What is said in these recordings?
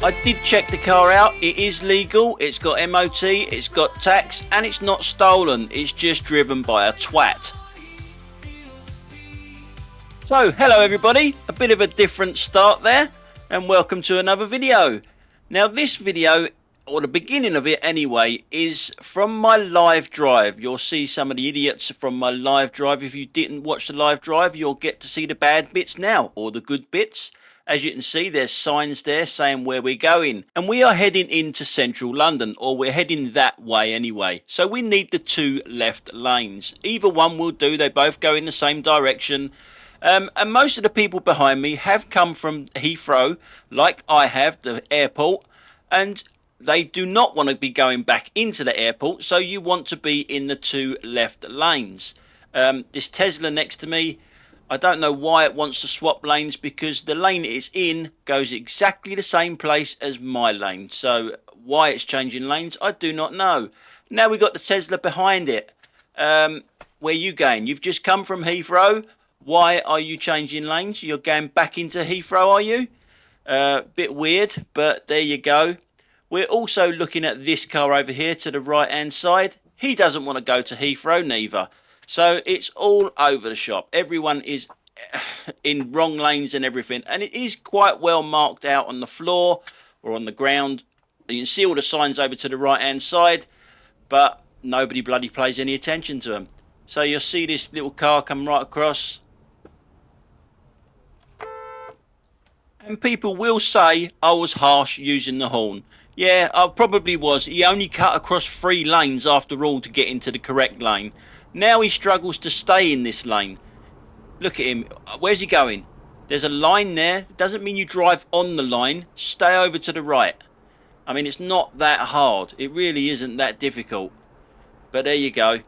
I did check the car out. It is legal, it's got MOT, it's got tax, and it's not stolen. It's just driven by a twat. So, hello everybody, a bit of a different start there, and welcome to another video. Now this video, or the beginning of it anyway, is from my live drive. You'll see some of the idiots from my live drive. If you didn't watch the live drive, you'll get to see the bad bits now, or the good bits. As you can see, there's signs there saying where we're going. And we are heading into central London, or we're heading that way anyway. So we need the two left lanes. Either one will do, they both go in the same direction. And most of the people behind me have come from Heathrow, like I have, the airport. And they do not want to be going back into the airport, so you want to be in the two left lanes. This Tesla next to me, I don't know why it wants to swap lanes, because the lane it's in goes exactly the same place as my lane. So why it's changing lanes, I do not know. Now we've got the Tesla behind it. Where are you going? You've just come from Heathrow. Why are you changing lanes? You're going back into Heathrow, are you? Bit weird, but there you go. We're also looking at this car over here to the right hand side. He doesn't want to go to Heathrow neither. So it's all over the shop. Everyone is in wrong lanes and everything. And it is quite well marked out on the floor or on the ground. You can see all the signs over to the right hand side. But nobody bloody pays any attention to them. So you'll see this little car come right across. And people will say I was harsh using the horn. Yeah, I probably was. He only cut across 3 lanes after all to get into the correct lane. Now he struggles to stay in this lane. Look at him. Where's he going? There's a line there. It doesn't mean you drive on the line. Stay over to the right. I mean, it's not that hard. It really isn't that difficult. But there you go.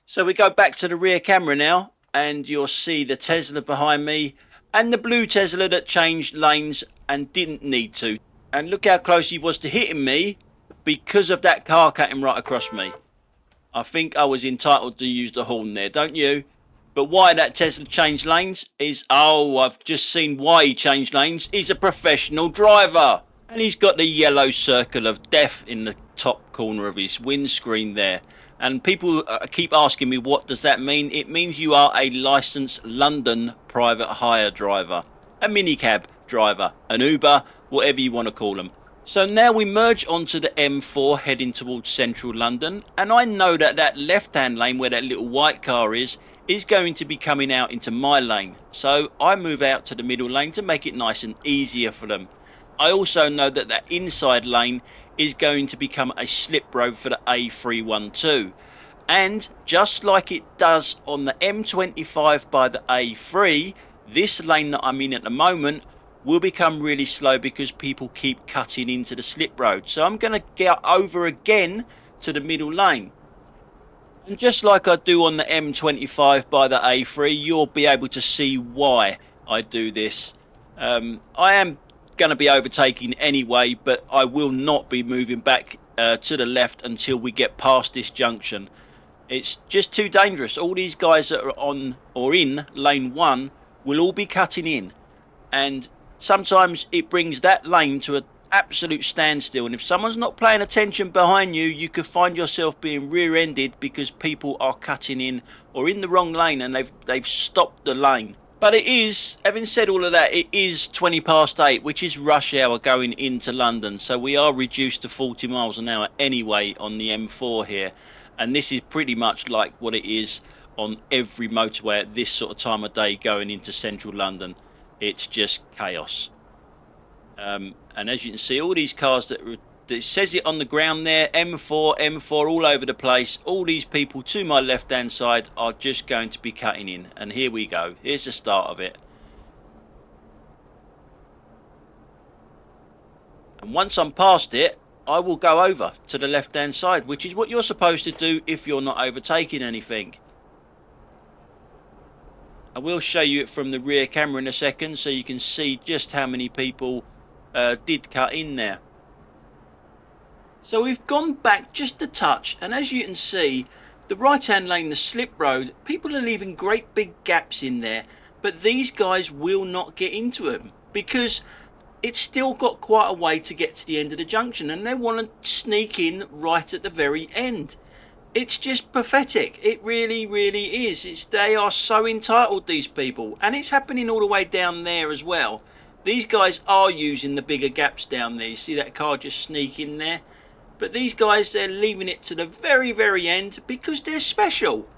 So we go back to the rear camera now. And you'll see the Tesla behind me. And the blue Tesla that changed lanes and didn't need to. And look how close he was to hitting me because of that car cutting right across me. I think I was entitled to use the horn there, don't you? But why that Tesla changed lanes is, oh, I've just seen why he changed lanes. He's a professional driver. And he's got the yellow circle of death in the top corner of his windscreen there. And people keep asking me, what does that mean? It means you are a licensed London private hire driver. A minicab driver. An Uber, whatever you want to call them. So now we merge onto the M4 heading towards central London, and I know that that left hand lane where that little white car is going to be coming out into my lane. So I move out to the middle lane to make it nice and easier for them. I also know that that inside lane is going to become a slip road for the A312. And just like it does on the M25 by the A3, this lane that I'm in at the moment will become really slow because people keep cutting into the slip road. So I'm going to get over again to the middle lane. And just like I do on the M25 by the A3, you'll be able to see why I do this. I am going to be overtaking anyway, but I will not be moving back to the left until we get past this junction. It's just too dangerous. All these guys that are on or in lane 1 will all be cutting in. And sometimes it brings that lane to an absolute standstill, and if someone's not paying attention behind you, you could find yourself being rear-ended because people are cutting in or in the wrong lane and they've stopped the lane. But it is, having said all of that, it is 20 past 8, which is rush hour going into London, so we are reduced to 40 miles an hour anyway on the M4 here, and this is pretty much like what it is on every motorway at this sort of time of day going into central London. It's just chaos. And as you can see, all these cars that it says it on the ground there, M4 all over the place. All these people to my left hand side are just going to be cutting in. And here we go. Here's the start of it. And once I'm past it, I will go over to the left hand side, which is what you're supposed to do if you're not overtaking anything. I will show you it from the rear camera in a second so you can see just how many people did cut in there. So we've gone back just a touch, and as you can see, the right hand lane, the slip road, people are leaving great big gaps in there, but these guys will not get into them because it's still got quite a way to get to the end of the junction, and they want to sneak in right at the very end. It's just pathetic. It really, really is. They are so entitled, these people, and it's happening all the way down there as well. These guys are using the bigger gaps down there. You see that car just sneak in there? But these guys, they're leaving it to the very, very end because they're special.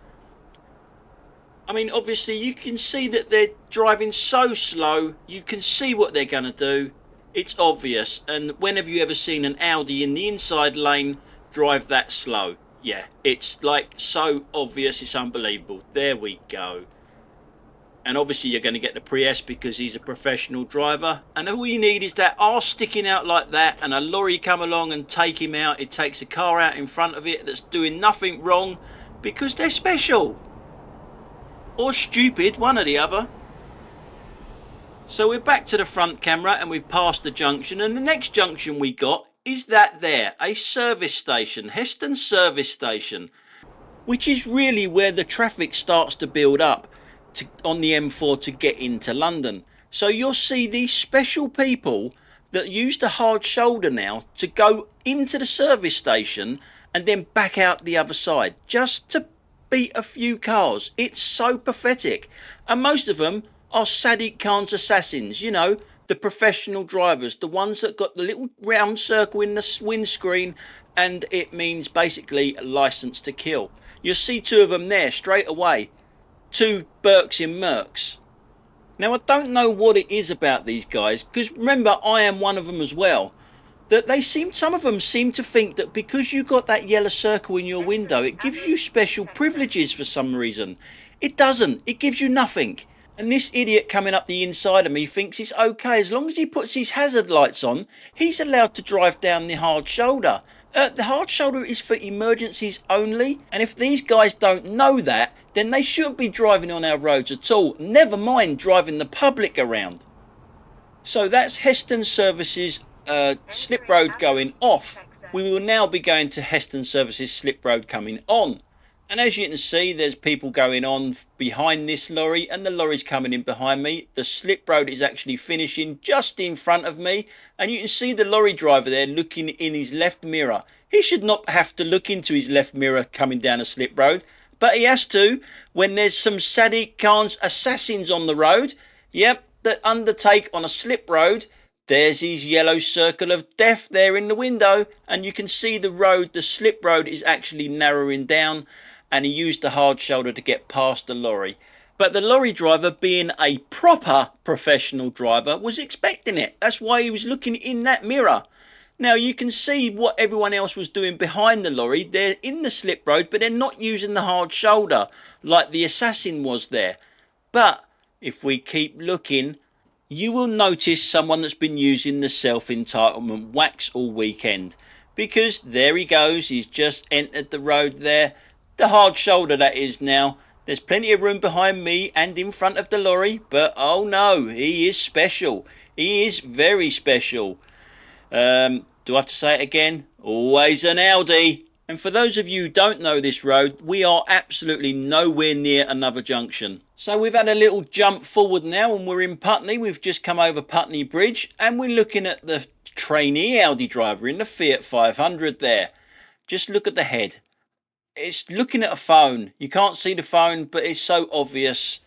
I mean, obviously, you can see that they're driving so slow. You can see what they're going to do. It's obvious. And when have you ever seen an Audi in the inside lane drive that slow? Yeah, it's like so obvious. It's unbelievable. There we go. And obviously you're going to get the Prius because he's a professional driver. And all you need is that arse sticking out like that and a lorry come along and take him out. It takes a car out in front of it that's doing nothing wrong because they're special. Or stupid, one or the other. So we're back to the front camera and we've passed the junction. And the next junction we got is that there, a service station, Heston service station, which is really where the traffic starts to build up on the M4 to get into London. So you'll see these special people that use the hard shoulder now to go into the service station and then back out the other side just to beat a few cars. It's so pathetic. And most of them are Sadiq Khan's assassins, you know, the professional drivers, the ones that got the little round circle in the windscreen and it means basically a license to kill. You'll see two of them there straight away. Two Burks in Mercs. Now I don't know what it is about these guys, because remember I am one of them as well, that some of them seem to think that because you got that yellow circle in your window it gives you special privileges for some reason. It doesn't. It gives you nothing. And this idiot coming up the inside of me thinks it's okay as long as he puts his hazard lights on, he's allowed to drive down the hard shoulder. The hard shoulder is for emergencies only, and if these guys don't know that, then they shouldn't be driving on our roads at all, never mind driving the public around. So that's Heston Services slip road going off. We will now be going to Heston Services slip road coming on. And as you can see, there's people going on behind this lorry and the lorry's coming in behind me. The slip road is actually finishing just in front of me. And you can see the lorry driver there looking in his left mirror. He should not have to look into his left mirror coming down a slip road. But he has to when there's some Sadiq Khan's assassins on the road. Yep, that undertake on a slip road. There's his yellow circle of death there in the window. And you can see the road, the slip road is actually narrowing down. And he used the hard shoulder to get past the lorry. But the lorry driver, being a proper professional driver, was expecting it. That's why he was looking in that mirror. Now you can see what everyone else was doing behind the lorry. They're in the slip road, but they're not using the hard shoulder like the assassin was there. But if we keep looking, you will notice someone that's been using the self-entitlement wax all weekend. Because there he goes, he's just entered the road there. The hard shoulder that is now. There's plenty of room behind me and in front of the lorry, but oh no, he is special. He is very special. Do I have to say it again? Always an Audi. And for those of you who don't know this road, we are absolutely nowhere near another junction. So we've had a little jump forward now and we're in Putney. We've just come over Putney Bridge and we're looking at the trainee Audi driver in the Fiat 500 there. Just look at the head. It's looking at a phone. You can't see the phone, but it's so obvious.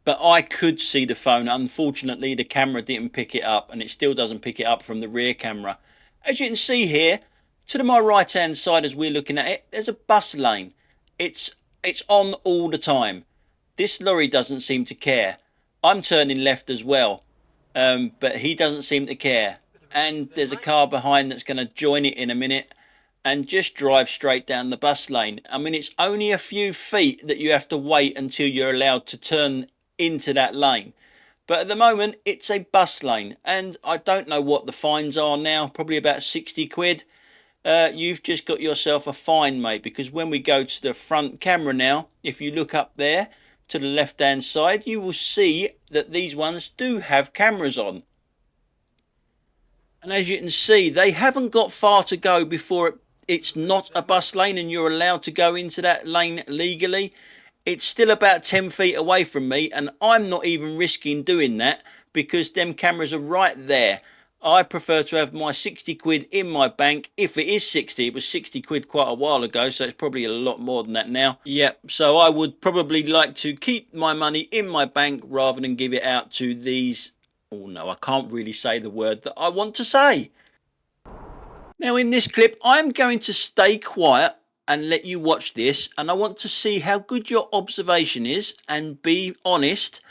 But I could see the phone. Unfortunately, the camera didn't pick it up, and it still doesn't pick it up from the rear camera. As you can see here, to my right-hand side as we're looking at it, there's a bus lane. It's on all the time. This lorry doesn't seem to care. I'm turning left as well, but he doesn't seem to care. And there's a car behind that's going to join it in a minute. And just drive straight down the bus lane. I mean, it's only a few feet that you have to wait until you're allowed to turn into that lane. But at the moment, it's a bus lane. And I don't know what the fines are now. Probably about 60 quid. You've just got yourself a fine, mate. Because when we go to the front camera now, if you look up there to the left-hand side, you will see that these ones do have cameras on. And as you can see, they haven't got far to go before it's not a bus lane and you're allowed to go into that lane legally. It's still about 10 feet away from me and I'm not even risking doing that because them cameras are right there. I prefer to have my 60 quid in my bank. If it is 60, it was 60 quid quite a while ago, so it's probably a lot more than that now. Yep, so I would probably like to keep my money in my bank rather than give it out to these... Oh no, I can't really say the word that I want to say. Now in this clip, I'm going to stay quiet and let you watch this, and I want to see how good your observation is, and be honest.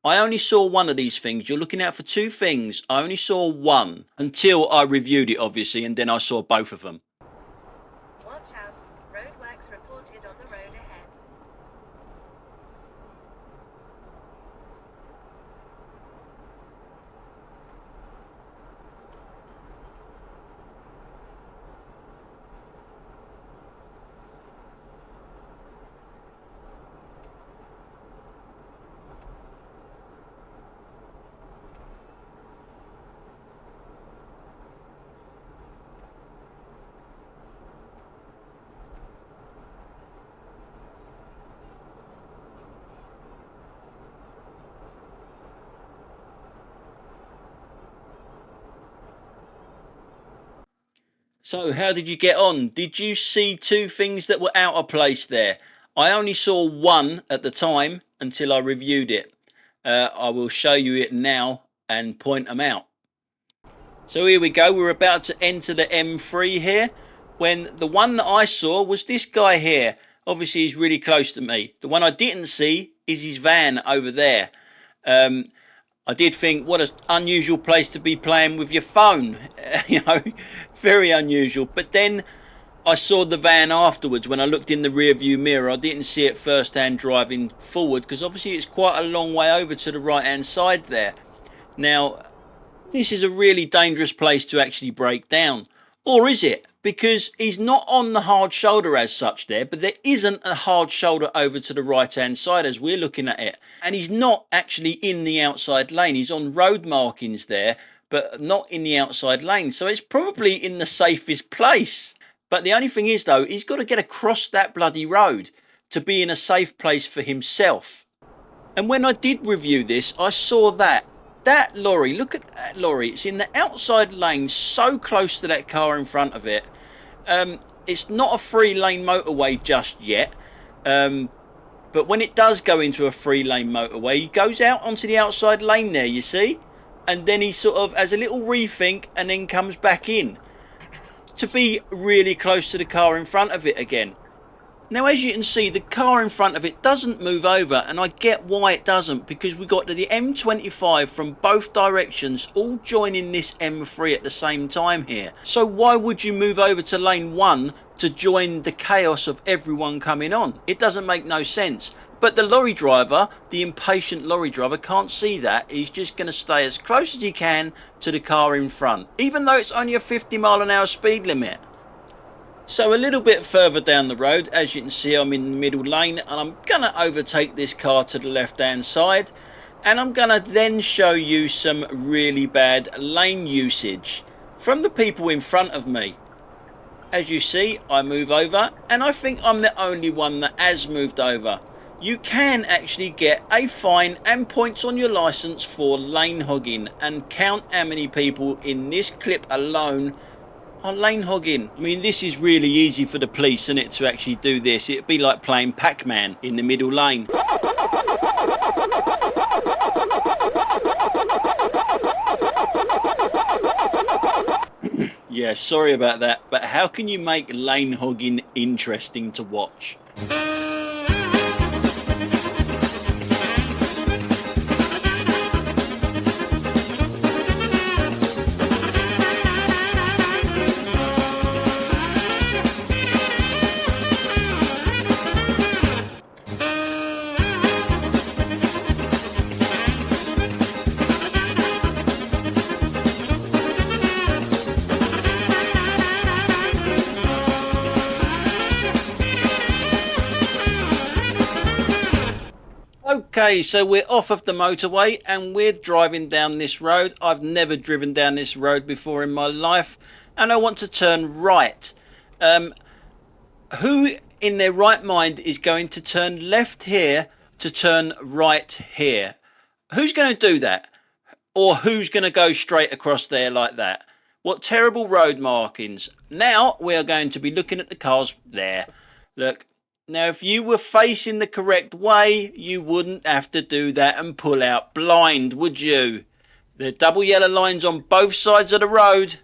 I only saw one of these things. You're looking out for two things. I only saw one until I reviewed it, obviously, and then I saw both of them. Watch out. Roadworks reported on the road ahead. So how did you get on? Did you see two things that were out of place there? I only saw one at the time until I reviewed it. I will show you it now and point them out. So here we go. We're about to enter the M3 here, when the one that I saw was this guy here. Obviously he's really close to me. The one I didn't see is his van over there. I did think, what an unusual place to be playing with your phone. You know, very unusual. But then I saw the van afterwards when I looked in the rear view mirror. I didn't see it first hand driving forward, because obviously it's quite a long way over to the right hand side there. Now, this is a really dangerous place to actually break down. Or is it? Because he's not on the hard shoulder as such there, but there isn't a hard shoulder over to the right hand side as we're looking at it. And he's not actually in the outside lane. He's on road markings there, but not in the outside lane. So it's probably in the safest place. But the only thing is though, he's got to get across that bloody road to be in a safe place for himself. And when I did review this, I saw that lorry, look at that lorry, it's in the outside lane, so close to that car in front of it. It's not a 3-lane motorway just yet, but when it does go into a 3-lane motorway, he goes out onto the outside lane there, you see, and then he sort of has a little rethink and then comes back in to be really close to the car in front of it again. Now, as you can see, the car in front of it doesn't move over, and I get why it doesn't, because we got the M25 from both directions all joining this M3 at the same time here. So why would you move over to lane 1 to join the chaos of everyone coming on? It doesn't make no sense. But the lorry driver, the impatient lorry driver, can't see that. He's just going to stay as close as he can to the car in front, even though it's only a 50-mile-an-hour speed limit. So a little bit further down the road, as you can see, I'm in the middle lane, and I'm going to overtake this car to the left hand side, and I'm going to then show you some really bad lane usage from the people in front of me. As you see, I move over, and I think I'm the only one that has moved over. You can actually get a fine and points on your license for lane hogging, and count how many people in this clip alone are lane hogging. I mean, this is really easy for the police, isn't it, to actually do this? It'd be like playing Pac-Man in the middle lane. Yeah, sorry about that, but how can you make lane hogging interesting to watch? Okay, so we're off of the motorway and we're driving down this road. I've never driven down this road before in my life, and I want to turn right. Who in their right mind is going to turn left here to turn right here? Who's going to do that? Or who's going to go straight across there like that? What terrible road markings. Now we are going to be looking at the cars there. Look, now if you were facing the correct way, you wouldn't have to do that and pull out blind, would you? The double yellow lines on both sides of the road.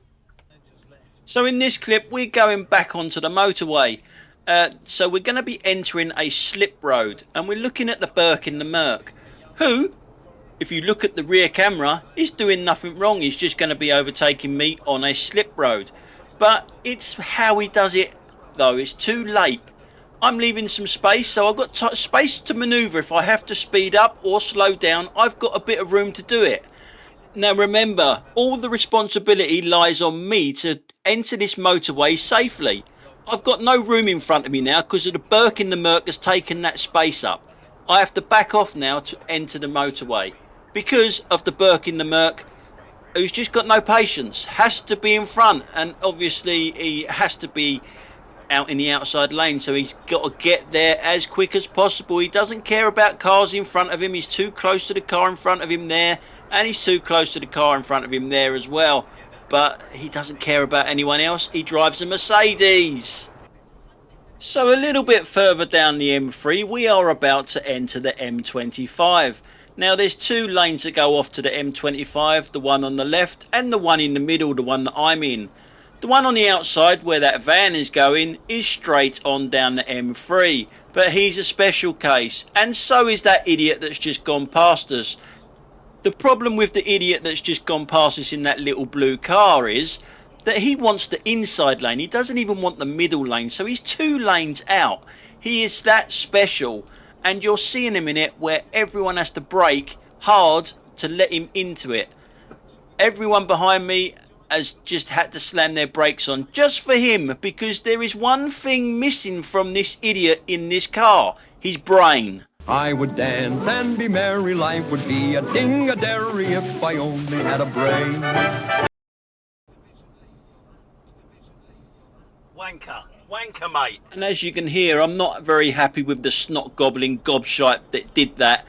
So in this clip, we're going back onto the motorway. So we're going to be entering a slip road, and we're looking at the Burke in the Merc, who, if you look at the rear camera, is doing nothing wrong. He's just going to be overtaking me on a slip road. But it's how he does it, though. It's too late. I'm leaving some space, so I've got space to manoeuvre. If I have to speed up or slow down, I've got a bit of room to do it. Now remember, all the responsibility lies on me to enter this motorway safely. I've got no room in front of me now because of the Burke in the Merc has taken that space up. I have to back off now to enter the motorway because of the Burke in the Merc, who's just got no patience, has to be in front, and obviously he has to be out in the outside lane, so he's got to get there as quick as possible. He doesn't care about cars in front of him. He's too close to the car in front of him there, and he's too close to the car in front of him there as well. But he doesn't care about anyone else. He drives a Mercedes. So a little bit further down the M3, we are about to enter the M25. Now there's two lanes that go off to the M25, the one on the left and the one in the middle, the one that I'm in. The one on the outside where that van is going is straight on down the M3, but he's a special case, and so is that idiot that's just gone past us. The problem with the idiot that's just gone past us in that little blue car is that he wants the inside lane. He doesn't even want the middle lane, so he's 2 lanes out. He is that special, and you'll see in a minute where everyone has to brake hard to let him into it. Everyone behind me has just had to slam their brakes on just for him, because there is one thing missing from this idiot in this car: his brain. I would dance and be merry, life would be a ding-a-dairy if I only had a brain. Wanker mate. And as you can hear, I'm not very happy with the snot gobbling gobshite that did that,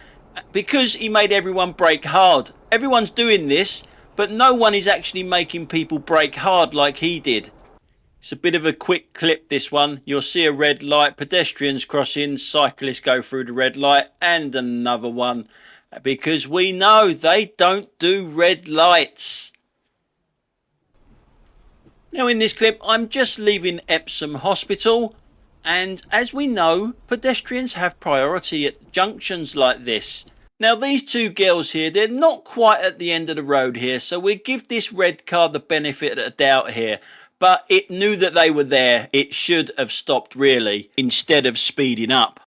because he made everyone brake hard. Everyone's doing this, but no one is actually making people brake hard like he did. It's a bit of a quick clip, this one. You'll see a red light, pedestrians crossing, cyclists go through the red light, and another one, because we know they don't do red lights. Now in this clip, I'm just leaving Epsom Hospital, and as we know, pedestrians have priority at junctions like this. Now these two girls here, they're not quite at the end of the road here, so we give this red car the benefit of the doubt here. But it knew that they were there. It should have stopped really, instead of speeding up.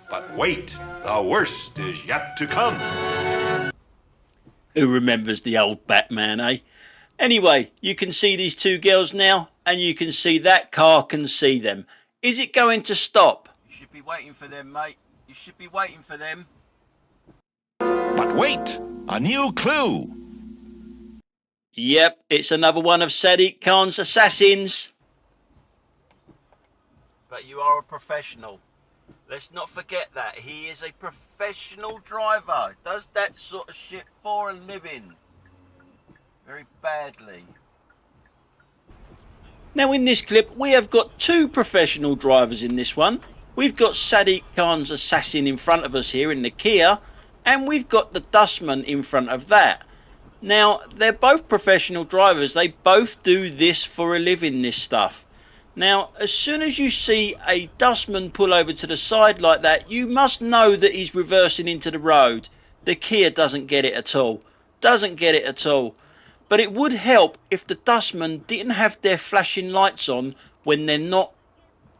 But wait, the worst is yet to come. Who remembers the old Batman, eh? Anyway, you can see these two girls now, and you can see that car can see them. Is it going to stop? You should be waiting for them, mate. You should be waiting for them. But wait, a new clue. Yep, it's another one of Sadiq Khan's assassins. But you are a professional. Let's not forget that. He is a professional driver. Does that sort of shit for a living. Very badly. Now in this clip, we have got 2 professional drivers in this one. We've got Sadiq Khan's assassin in front of us here in the Kia, and we've got the dustman in front of that. Now, they're both professional drivers. They both do this for a living, this stuff. Now, as soon as you see a dustman pull over to the side like that, you must know that he's reversing into the road. The Kia doesn't get it at all. Doesn't get it at all. But it would help if the dustmen didn't have their flashing lights on when they're not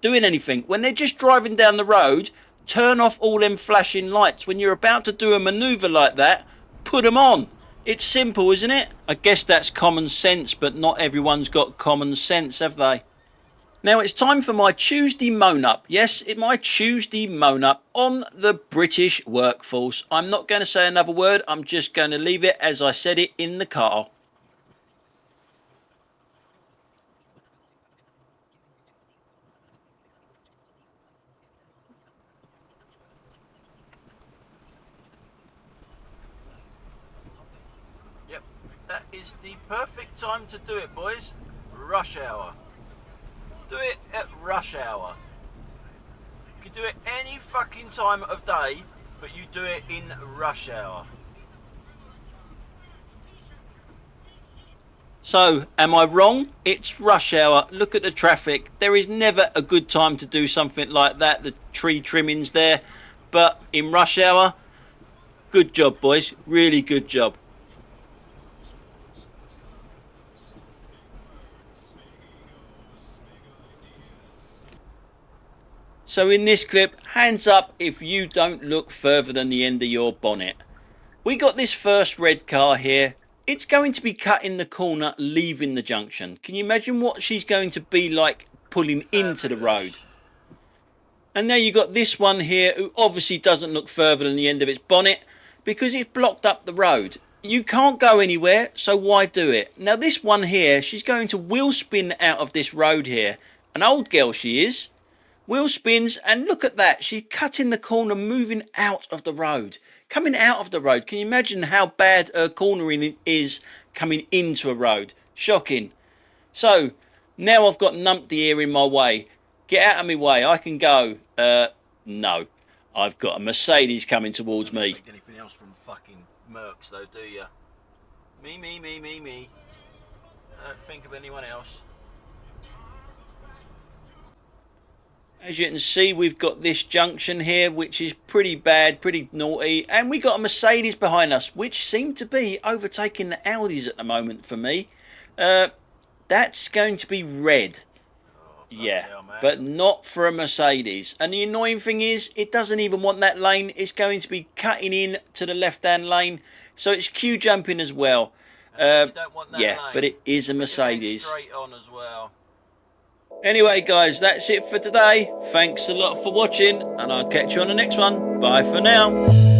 doing anything. When they're just driving down the road, turn off all them flashing lights. When you're about to do a manoeuvre like that, put them on. It's simple, isn't it? I guess that's common sense, but not everyone's got common sense, have they? Now it's time for my Tuesday moan-up. Yes, my Tuesday moan-up on the British workforce. I'm not going to say another word. I'm just going to leave it as I said it in the car. is the perfect time to do it, boys. Rush hour. Do it at rush hour. You can do it any fucking time of day, but you do it in rush hour. So, am I wrong? It's rush hour. Look at the traffic. There is never a good time to do something like that. The tree trimmings there. But in rush hour, good job, boys. Really good job. So in this clip, hands up if you don't look further than the end of your bonnet. We got this first red car here. It's going to be cutting the corner, leaving the junction. Can you imagine what she's going to be like pulling into the road? And now you got this one here who obviously doesn't look further than the end of its bonnet because it's blocked up the road. You can't go anywhere, so why do it? Now this one here, she's going to wheel spin out of this road here. An old girl she is. Wheel spins, and look at that. She's cutting the corner, moving out of the road. Coming out of the road. Can you imagine how bad her cornering is coming into a road? Shocking. So, now I've got numpty here in my way. Get out of my way. I can go. No. I've got a Mercedes coming towards me. Don't expect anything else from fucking Mercs though, do you? Me. I don't think of anyone else. As you can see, we've got this junction here, which is pretty bad, pretty naughty. And we got a Mercedes behind us, which seem to be overtaking the Audis at the moment for me. That's going to be red. Yeah, but not for a Mercedes. And the annoying thing is, it doesn't even want that lane. It's going to be cutting in to the left-hand lane. So it's queue jumping as well. Yeah, lane, but it is a Mercedes. Straight on as well. Anyway guys, that's it for today. Thanks a lot for watching, and I'll catch you on the next one. Bye for now.